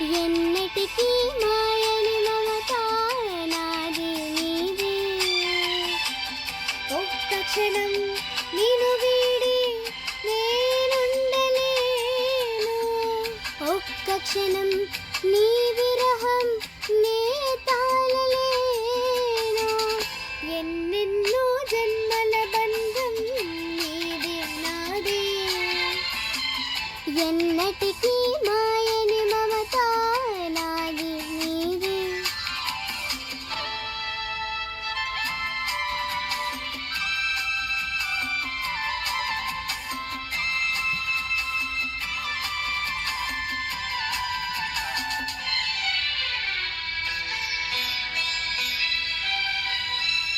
ఎన్నటికీ మాయని మమత నాది నీది. ఒక్క క్షణం నిన్ను వీడి నేనుండలేను. ఒక్క క్షణం నీ విరహం నే తాళలేను. ఎన్నెన్నో జన్మల బంధం నీది నాది. ఎన్నటికీ మాయని మమత నాది నీది.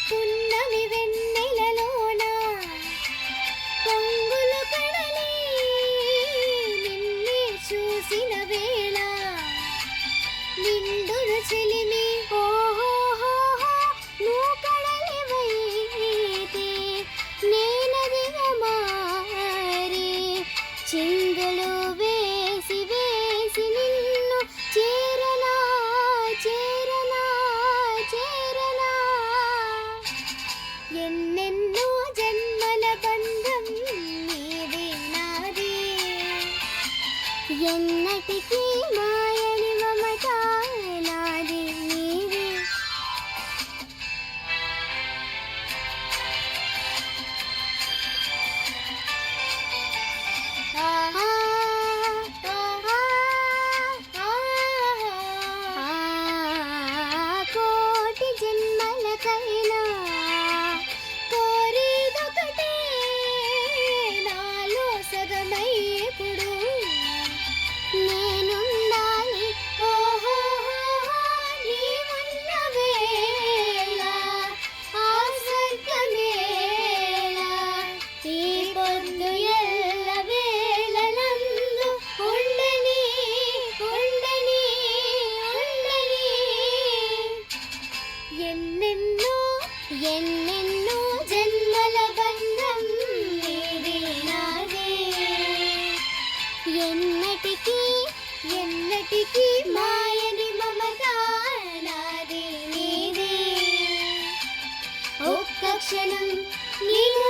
పున్నమి వెన్నెలలోన పొంగులు కడలి నిన్నే చూసిన వేళ నిండున చెలిమి ఓహోహోహో నువ్వు కడలివైతే నేనదిగా మారి చిందులు వేసి వేసి నిన్ను చేరనా చేరనా చేరనా. ఎన్నెన్నో జన్మల బంధం నీది నాది. ఎన్నటికీ మాయని మమత నాది నీది. ఆహా, ఆహా, ఆహా. కోటి జన్మలకైనా కోరేదొకటే నాలో సగమయ్యేప్పుడు నేనుండాలి. ఓహోహోహో నీవున్న వేళ ఆ స్వర్గమేళ. ఈ పొద్దు ఎల్ల వేళలందు ఉండని ఉండని ఉండని. ఎన్నెన్నో ఎన్నెన్నో జన్మల బంధం నీది నాది. ఎన్నటికీ ఎన్నటికీ మాయని మమత నాది నీది. ఒక్క క్షణం నిన్ను